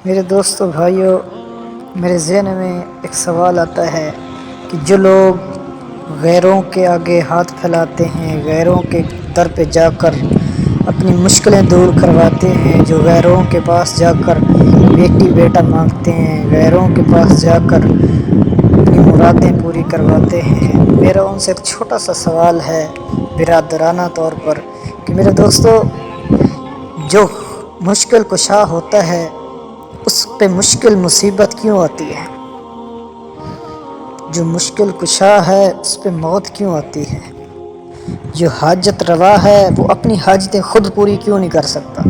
میرے دوستو بھائیو، میرے ذہن میں ایک سوال آتا ہے کہ جو لوگ غیروں کے آگے ہاتھ پھیلاتے ہیں، غیروں کے در پہ جا کر اپنی مشکلیں دور کرواتے ہیں، جو غیروں کے پاس جا کر بیٹی بیٹا مانگتے ہیں، غیروں کے پاس جا کر اپنی مرادیں پوری کرواتے ہیں، میرا ان سے ایک چھوٹا سا سوال ہے برادرانہ طور پر کہ میرے دوستو، جو مشکل کشا ہوتا ہے اس پہ مشکل مصیبت کیوں آتی ہے؟ جو مشکل کشا ہے اس پہ موت کیوں آتی ہے؟ جو حاجت روا ہے وہ اپنی حاجتیں خود پوری کیوں نہیں کر سکتا؟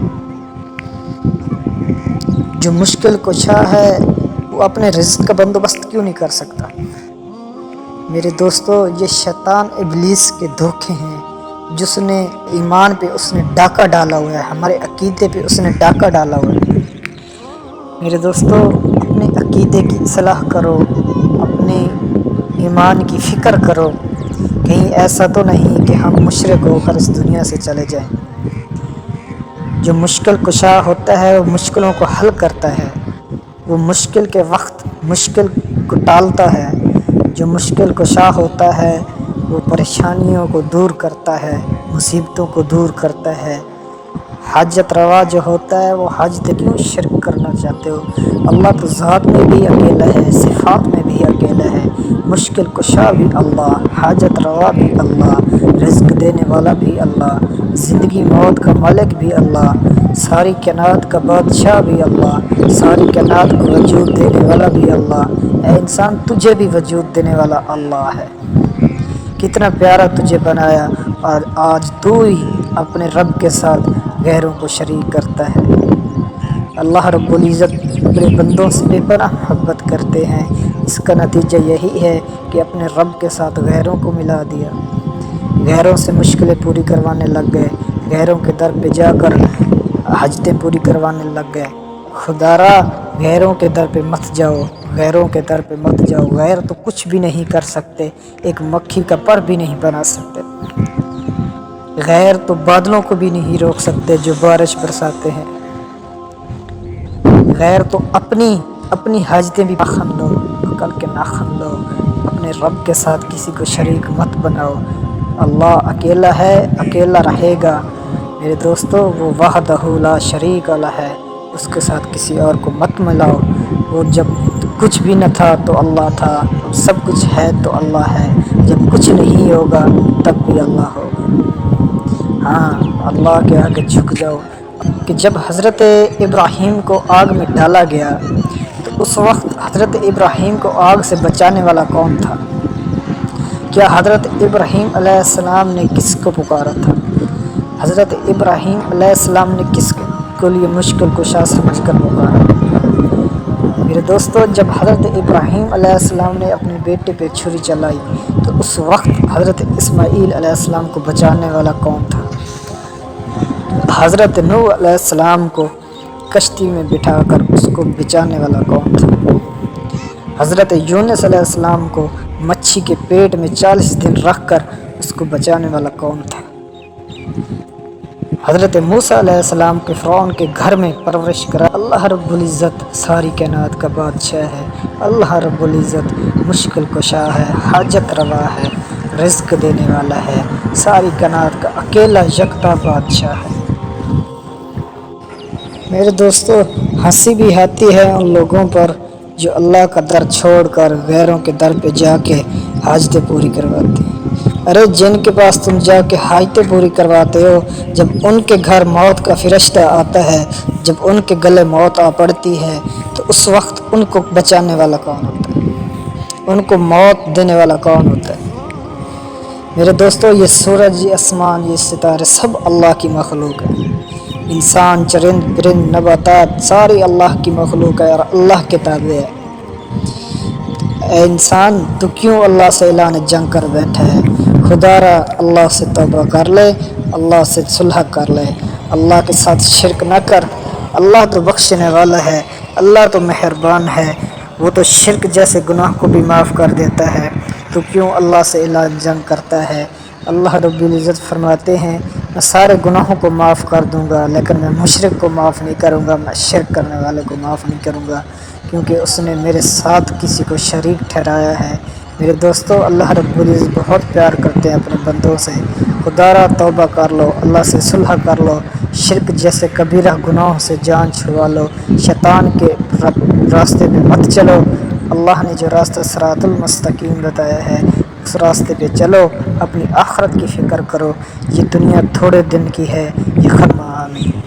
جو مشکل کشا ہے وہ اپنے رزق کا بندوبست کیوں نہیں کر سکتا؟ میرے دوستو، یہ شیطان ابلیس کے دھوکے ہیں جس نے ایمان پہ اس نے ڈاکہ ڈالا ہوا ہے، ہمارے عقیدے پہ اس نے ڈاکہ ڈالا ہوا ہے۔ میرے دوستو، اپنے عقیدے کی اصلاح کرو، اپنے ایمان کی فکر کرو، کہیں ایسا تو نہیں کہ ہم مشرک ہو کر اس دنیا سے چلے جائیں۔ جو مشکل کشا ہوتا ہے وہ مشکلوں کو حل کرتا ہے، وہ مشکل کے وقت مشکل کو ٹالتا ہے۔ جو مشکل کشا ہوتا ہے وہ پریشانیوں کو دور کرتا ہے، مصیبتوں کو دور کرتا ہے۔ حاجت روا جو ہوتا ہے وہ حاجت کیوں شرک کرنا چاہتے ہو؟ اللہ تو ذات میں بھی اکیلا ہے، صفات میں بھی اکیلا ہے، مشکل کشا بھی اللہ، حاجت روا بھی اللہ، رزق دینے والا بھی اللہ، زندگی موت کا مالک بھی اللہ، ساری کائنات کا بادشاہ بھی اللہ، ساری کائنات کو وجود دینے والا بھی اللہ۔ اے انسان، تجھے بھی وجود دینے والا اللہ ہے۔ کتنا پیارا تجھے بنایا اور آج تو ہی اپنے رب کے ساتھ غیروں کو شریک کرتا ہے۔ اللہ رب العزت اپنے بندوں سے بے پناہ محبت کرتے ہیں، اس کا نتیجہ یہی ہے کہ اپنے رب کے ساتھ غیروں کو ملا دیا، غیروں سے مشکلیں پوری کروانے لگ گئے، غیروں کے در پہ جا کر حاجتیں پوری کروانے لگ گئے۔ خدارا، غیروں کے در پہ مت جاؤ، غیروں کے در پہ مت جاؤ۔ غیر تو کچھ بھی نہیں کر سکتے، ایک مکھی کا پر بھی نہیں بنا سکتے۔ غیر تو بادلوں کو بھی نہیں روک سکتے جو بارش برساتے ہیں۔ غیر تو اپنی حاجتیں بھی ناخن لو، عقل کے ناخن لو، اپنے رب کے ساتھ کسی کو شریک مت بناؤ۔ اللہ اکیلا ہے، اکیلا رہے گا۔ میرے دوستو، وہ وحدہ لا شریک لہ ہے، اس کے ساتھ کسی اور کو مت ملاؤ۔ وہ جب کچھ بھی نہ تھا تو اللہ تھا، اب سب کچھ ہے تو اللہ ہے، جب کچھ نہیں ہوگا تب بھی اللہ ہوگا۔ ہاں، اللہ کے آگے جھک جاؤ کہ جب حضرت ابراہیم کو آگ میں ڈالا گیا تو اس وقت حضرت ابراہیم کو آگ سے بچانے والا کون تھا؟ کیا حضرت ابراہیم علیہ السلام نے کس کو پکارا تھا؟ حضرت ابراہیم علیہ السلام نے کس کو لیے مشکل کشا سمجھ کر پکارا؟ میرے دوستو، جب حضرت ابراہیم علیہ السلام نے اپنے بیٹے پہ چھری چلائی تو اس وقت حضرت اسماعیل علیہ السلام کو بچانے والا کون تھا؟ حضرت نوح علیہ السلام کو کشتی میں بٹھا کر اس کو بچانے والا کون تھا؟ حضرت یونس علیہ السلام کو مچھی کے پیٹ میں 40 دن رکھ کر اس کو بچانے والا کون تھا؟ حضرت موسیٰ علیہ السلام کے فرعون کے گھر میں پرورش کرا اللہ رب العزت ساری کائنات کا بادشاہ ہے۔ اللہ رب العزت مشکل کشا ہے، حاجت روا ہے، رزق دینے والا ہے، ساری کائنات کا اکیلا یکتا بادشاہ ہے۔ میرے دوستو، ہنسی بھی آتی ہے ان لوگوں پر جو اللہ کا در چھوڑ کر غیروں کے در پہ جا کے حاجتیں پوری کرواتے ہیں۔ ارے جن کے پاس تم جا کے حاجتیں پوری کرواتے ہو، جب ان کے گھر موت کا فرشتہ آتا ہے، جب ان کے گلے موت آ پڑتی ہے تو اس وقت ان کو بچانے والا کون ہوتا ہے؟ ان کو موت دینے والا کون ہوتا ہے؟ میرے دوستو، یہ سورج، یہ آسمان، یہ ستارے سب اللہ کی مخلوق ہے۔ انسان، چرند پرند، نباتات ساری اللہ کی مخلوق ہے اور اللہ کے تابع ہے۔ اے انسان، تو کیوں اللہ سے اعلان جنگ کر بیٹھا ہے؟ خدا را، اللہ سے توبہ کر لے، اللہ سے صلح کر لے، اللہ کے ساتھ شرک نہ کر۔ اللہ تو بخشنے والا ہے، اللہ تو مہربان ہے، وہ تو شرک جیسے گناہ کو بھی معاف کر دیتا ہے۔ تو کیوں اللہ سے اعلان جنگ کرتا ہے؟ اللہ رب العزت فرماتے ہیں میں سارے گناہوں کو معاف کر دوں گا، لیکن میں مشرک کو معاف نہیں کروں گا، میں شرک کرنے والے کو معاف نہیں کروں گا، کیونکہ اس نے میرے ساتھ کسی کو شریک ٹھہرایا ہے۔ میرے دوستو، اللہ رب العزت بہت پیار کرتے ہیں اپنے بندوں سے۔ خدا را توبہ کر لو، اللہ سے صلح کر لو، شرک جیسے کبیرہ گناہوں سے جان چھڑوا لو، شیطان کے راستے پہ مت چلو۔ اللہ نے جو راستہ صراط المستقیم بتایا ہے اس راستے پہ چلو، اپنی آخرت کی فکر کرو۔ یہ دنیا تھوڑے دن کی ہے، یہ ختم۔ آمین۔